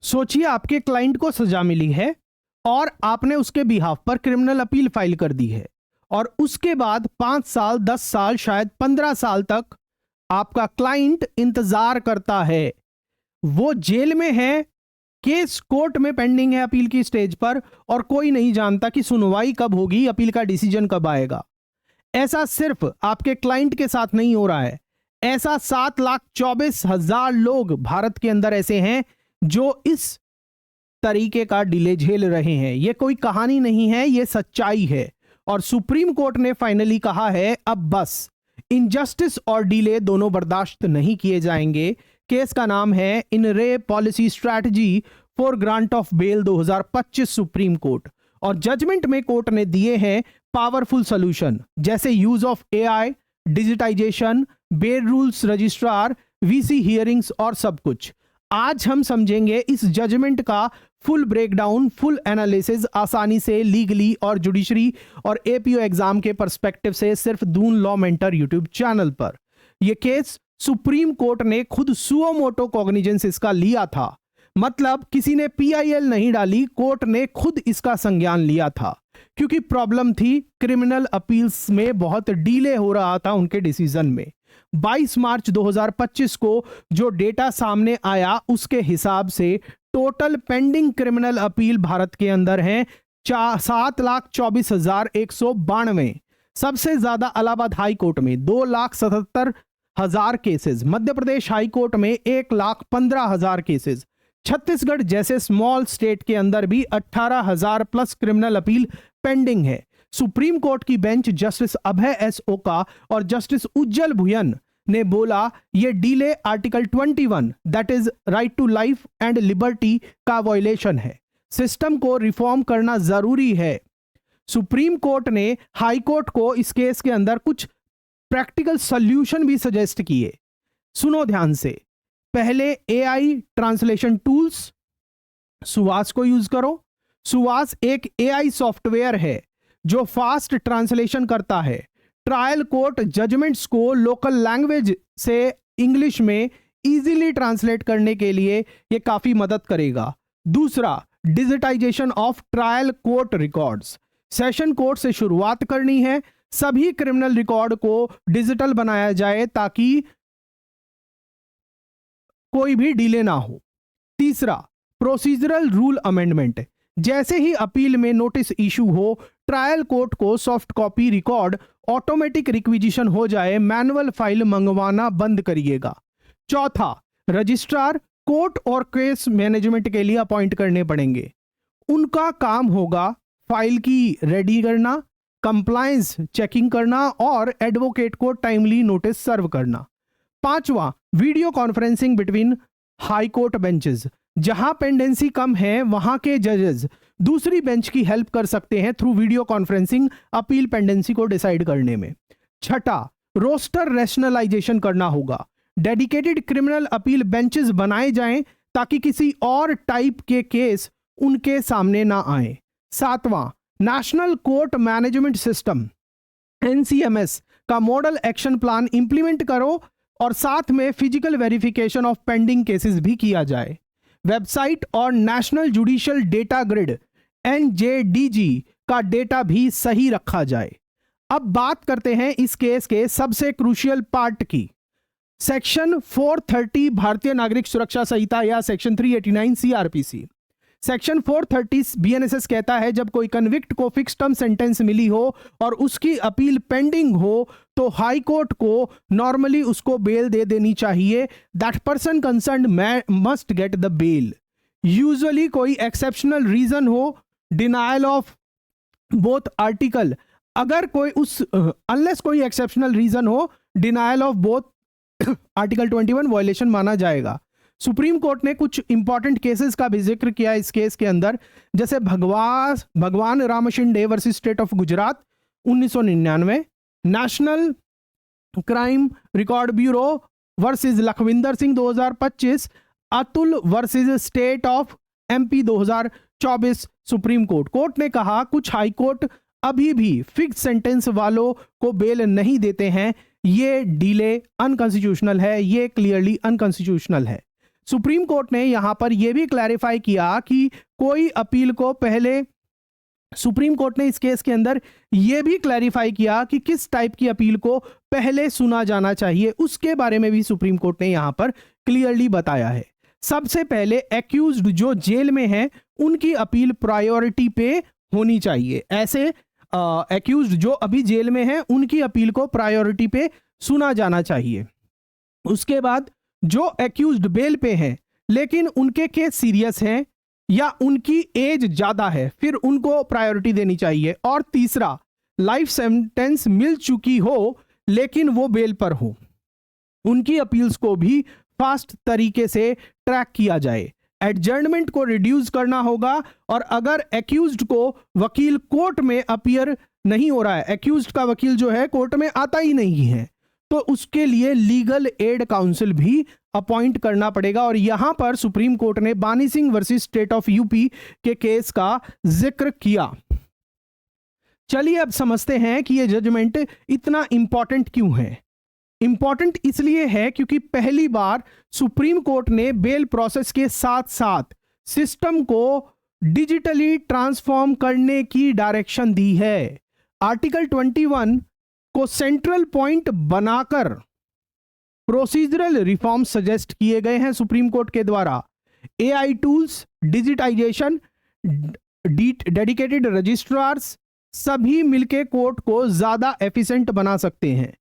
सोचिए आपके क्लाइंट को सजा मिली है और आपने उसके बिहाफ पर क्रिमिनल अपील फाइल कर दी है और उसके बाद 5 साल, 10 साल, शायद 15 साल तक आपका क्लाइंट इंतजार करता है। वो जेल में है, केस कोर्ट में पेंडिंग है अपील की स्टेज पर और कोई नहीं जानता कि सुनवाई कब होगी, अपील का डिसीजन कब आएगा। ऐसा सिर्फ आपके क्लाइंट के साथ नहीं हो रहा है, ऐसा 7,24,000 लोग भारत के अंदर ऐसे हैं जो इस तरीके का डिले झेल रहे हैं। यह कोई कहानी नहीं है, यह सच्चाई है। और सुप्रीम कोर्ट ने फाइनली कहा है अब बस, इनजस्टिस और डिले दोनों बर्दाश्त नहीं किए जाएंगे। केस का नाम है in re policy strategy for grant of bail 2025 supreme court. और जजमेंट में कोर्ट ने दिए हैं पावरफुल सॉल्यूशन, जैसे use of AI, digitisation, bail rules registrar, VC hearings और सब कुछ। आज हम समझेंगे इस जजमेंट का फुल ब्रेकडाउन, फुल एनालिसिस, आसानी से, लीगली और जुडिशरी और एपीओ एग्जाम के पर्सपेक्टिव से, सिर्फ Doon law mentor YouTube channel पर। यह केस सुप्रीम कोर्ट ने खुद सुओ मोटो कॉग्निजेंस इसका लिया था, मतलब किसी ने पीआईएल नहीं डाली, कोर्ट ने खुद इसका संज्ञान लिया था, क्योंकि प्रॉब्लम थी क्रिमिनल अपील्स में बहुत डिले हो रहा था उनके डिसीजन में। 22 मार्च 2025 को जो डेटा सामने आया उसके हिसाब से total pending criminal appeal Bharat के अंदर हैं 7,24,192। सबसे ज्यादा इलाहाबाद हाई कोर्ट में 2,77,000 cases, Madhya Pradesh high court में 1,15,000 केसेस, छत्तीसगढ़ जैसे स्मॉल स्टेट के अंदर भी 18,000 प्लस क्रिमिनल अपील पेंडिंग है। सुप्रीम कोर्ट की bench justice Abhay S Oka और जस्टिस उज्जवल भुयन ने बोला यह delay article 21 that is right to life and liberty का वायलेशन है। सिस्टम को रिफॉर्म करना जरूरी है। सुप्रीम कोर्ट ने हाई कोर्ट को इस केस के अंदर कुछ प्रैक्टिकल सॉल्यूशन भी सजेस्ट किए। सुनो ध्यान से। पहले एआई ट्रांसलेशन टूल्स, सुवास को यूज करो। सुवास एक एआई सॉफ्टवेयर है जो फास्ट ट्रांसलेशन करता है। ट्रायल कोर्ट जजमेंट्स को लोकल लैंग्वेज से इंग्लिश में इजीली ट्रांसलेट करने के लिए यह काफी मदद करेगा। दूसरा, digitisation of trial court records. Session court से शुरुआत करनी है, सभी क्रिमिनल रिकॉर्ड को डिजिटल बनाया जाए ताकि कोई भी डिले ना हो। तीसरा, प्रोसीजरल अमेंडमेंट अमेंडमेंट। जैसे ही अपील में नोटिस इशू हो, ट्रायल कोर्ट को soft copy record automatic requisition हो जाए, मैनुअल फाइल मंगवाना बंद करिएगा। चौथा, रजिस्ट्रार कोर्ट और केस मैनेजमेंट के लिए अपॉइंट करने पड़ेंगे। उनका काम होगा फाइल की रेडी करना, कंप्लायंस चेकिंग करना और एडवोकेट को टाइमली नोटिस सर्व करना। पांचवा, video conferencing between high court benches. जहां पेंडेंसी कम है वहां के जजेस दूसरी बेंच की हेल्प कर सकते हैं through video conferencing appeal pendency को डिसाइड करने में। छठा, रोस्टर रैशनलाइजेशन करना होगा। डेडिकेटेड क्रिमिनल अपील बेंचेस बनाए जाएं ताकि किसी और टाइप के केस उनके सामने ना आए। सातवां, नेशनल कोर्ट मैनेजमेंट सिस्टम एनसीएमएस का मॉडल एक्शन प्लान इंप्लीमेंट करो और साथ में physical verification of pending cases भी किया जाए। वेबसाइट और नेशनल जुडिशियल डेटा ग्रिड एनजेडीजी का डेटा भी सही रखा जाए। अब बात करते हैं इस केस के सबसे क्रूशियल पार्ट की। सेक्शन 430 भारतीय नागरिक सुरक्षा संहिता या सेक्शन 389 सीआरपीसी। सेक्शन 430 बीएनएसएस कहता है जब कोई कन्विक्ट को फिक्स टर्म सेंटेंस मिली हो और उसकी अपील पेंडिंग हो तो हाई कोर्ट को नॉर्मली उसको बेल दे देनी चाहिए। That person concerned must get the bail. Usually कोई एक्सेप्शनल रीजन हो, डिनायल ऑफ बोथ आर्टिकल, अगर कोई उस अनलेस कोई एक्सेप्शनल रीजन हो, denial of both article 21 violation माना जाएगा। सुप्रीम कोर्ट ने कुछ इंपॉर्टेंट केसेस का भी जिक्र किया इस केस के अंदर, जैसे Bhagwan Ramshinde versus state of Gujarat 1999, national crime record bureau versus Lakhwinder Singh 2025, Atul versus state of MP 2024। Supreme court ने कहा कुछ हाई कोर्ट अभी भी फिक्स सेंटेंस वालों को बेल नहीं देते हैं, ये डिले अनकॉन्स्टिट्यूशनल है, ये क्लियरली अनकॉन्स्टिट्यूशनल है। सुप्रीम कोर्ट ने यहां पर यह भी क्लैरिफाई किया कि कोई अपील को पहले, सुप्रीम कोर्ट ने इस केस के अंदर यह भी क्लैरिफाई किया कि किस टाइप की अपील को पहले सुना जाना चाहिए, उसके बारे में भी सुप्रीम कोर्ट ने यहां पर क्लियरली बताया है। सबसे पहले एक्यूज्ड जो जेल में हैं उनकी अपील प्रायोरिटी पे होनी चाहिए। ऐसे एक्यूज्ड जो अभी जेल में हैं उनकी अपील को प्रायोरिटी पे सुना जाना चाहिए। उसके बाद जो एक्यूज्ड बेल पे हैं लेकिन उनके केस सीरियस हैं या उनकी एज ज्यादा है, फिर उनको प्रायोरिटी देनी चाहिए। और तीसरा, लाइफ सेंटेंस मिल चुकी हो लेकिन वो बेल पर हो, उनकी अपील्स को भी फास्ट तरीके से ट्रैक किया जाए। एडजर्नमेंट को रिड्यूस करना होगा और अगर एक्यूज्ड को वकील कोर्ट में अपीयर नहीं हो रहा है, एक्यूज्ड का वकील जो है कोर्ट में आता ही नहीं है, तो उसके लिए लीगल एड काउंसिल भी अपॉइंट करना पड़ेगा। और यहां पर सुप्रीम कोर्ट ने बानी Singh versus state of UP के केस का जिक्र किया। चलिए अब समझते हैं कि यह जजमेंट इतना इंपॉर्टेंट क्यों है। इंपॉर्टेंट इसलिए है क्योंकि पहली बार सुप्रीम कोर्ट ने बेल प्रोसेस के साथ साथ सिस्टम को डिजिटली ट्रांसफॉर्म करने की डायरेक्शन दी है। आर्टिकल 21 को सेंट्रल पॉइंट बनाकर प्रोसीजरल रिफॉर्म सजेस्ट किए गए हैं सुप्रीम कोर्ट के द्वारा। AI tools, digitisation, dedicated registrars सभी मिलकर कोर्ट को ज्यादा एफिशिएंट बना सकते हैं।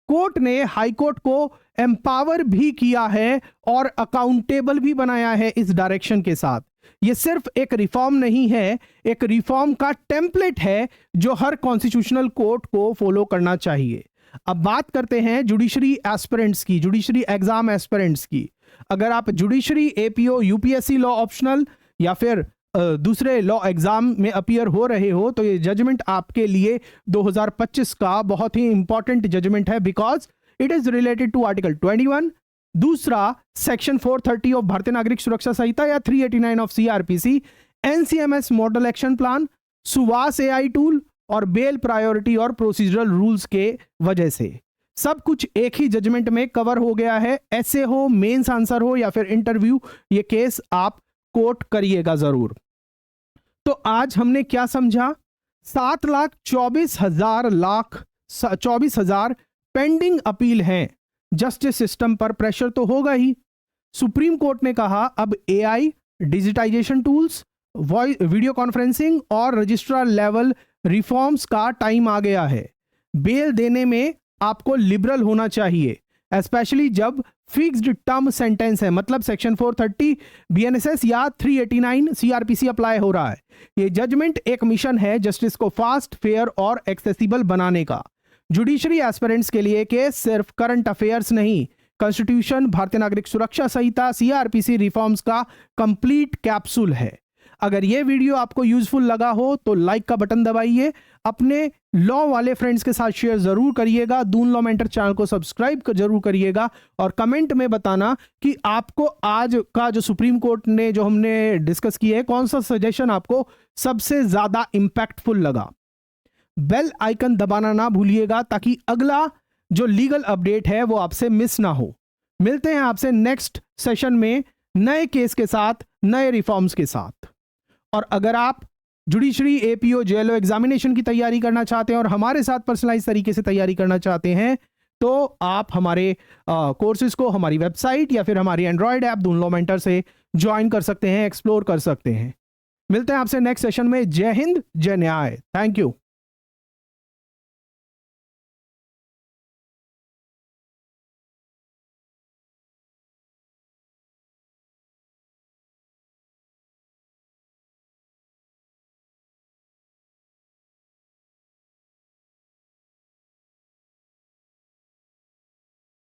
कोर्ट ने हाई कोर्ट को एम्पावर भी किया है और अकाउंटेबल भी बनाया है इस डायरेक्शन के साथ। यह सिर्फ एक रिफॉर्म नहीं है, एक रिफॉर्म का टेम्पलेट है जो हर कॉन्स्टिट्यूशनल कोर्ट को फॉलो करना चाहिए। अब बात करते हैं जुडिशरी एस्पिरेंट्स की, जुडिशरी एग्जाम एस्पिरेंट्स की। अगर आप judiciary, APO, UPSC law optional या फिर दूसरे लॉ एग्जाम में अपीयर हो रहे हो तो ये जजमेंट आपके लिए 2025 का बहुत ही इंपॉर्टेंट जजमेंट है, because it is related to article 21, दूसरा सेक्शन 430 ऑफ भारतीय नागरिक सुरक्षा संहिता या 389 of CrPC, NCMS model action plan, SUVAS AI tool और बेल प्रायोरिटी और प्रोसीजरल रूल्स के वजह से सब कुछ एक ही जजमेंट में कवर हो गया है। ऐसे हो, मेंस आंसर हो या फिर इंटरव्यू, ये केस आप कोट करिएगा जरूर। तो आज हमने क्या समझा? 7,24,000 पेंडिंग अपील हैं। जस्टिस सिस्टम पर प्रेशर तो होगा ही। सुप्रीम कोर्ट ने कहा अब AI, digitisation tools, voice video conferencing और रजिस्ट्रार लेवल रिफॉर्म्स का टाइम आ गया है। बेल देने में आपको लिबरल होना चाहिए, स्पेशली जब फिक्स्ड टर्म सेंटेंस है, मतलब सेक्शन 430 बीएनएसएस या 389 सीआरपीसी अप्लाई हो रहा है। ये जजमेंट एक मिशन है जस्टिस को फास्ट, फेयर और एक्सेसिबल बनाने का। जुडिशरी एस्पिरेंट्स के लिए केस सिर्फ करंट अफेयर्स नहीं, कॉन्स्टिट्यूशन, भारतीय नागरिक सुरक्षा संहिता, सीआरपीसी रिफॉर्म्स का कंप्लीट कैप्सूल है। अगर ये वीडियो आपको यूजफुल लगा हो तो लाइक का बटन दबाइए, अपने लॉ वाले फ्रेंड्स के साथ शेयर जरूर करिएगा, दून लॉ मेंटर चैनल को सब्सक्राइब जरूर करिएगा और कमेंट में बताना कि आपको आज का जो सुप्रीम कोर्ट ने जो हमने डिस्कस किया है, कौन सा सजेशन आपको सबसे ज्यादा इंपैक्टफुल लगा। बेल आइकन दबाना ना भूलिएगा ताकि अगला जो लीगल अपडेट है वो आपसे मिस ना हो। मिलते हैं आपसे नेक्स्ट सेशन में नए केस के साथ, नए रिफॉर्म्स के साथ। और अगर आप जुडिशरी, एपीओ, जेएलओ एग्जामिनेशन की तैयारी करना चाहते हैं और हमारे साथ पर्सनलाइज तरीके से तैयारी करना चाहते हैं तो आप हमारे कोर्सेज को हमारी वेबसाइट या फिर हमारी Android app Doon law mentor से ज्वाइन कर सकते हैं, एक्सप्लोर कर सकते हैं। मिलते हैं आपसे नेक्स्ट सेशन में। जय हिंद, जय न्याय। Thank you.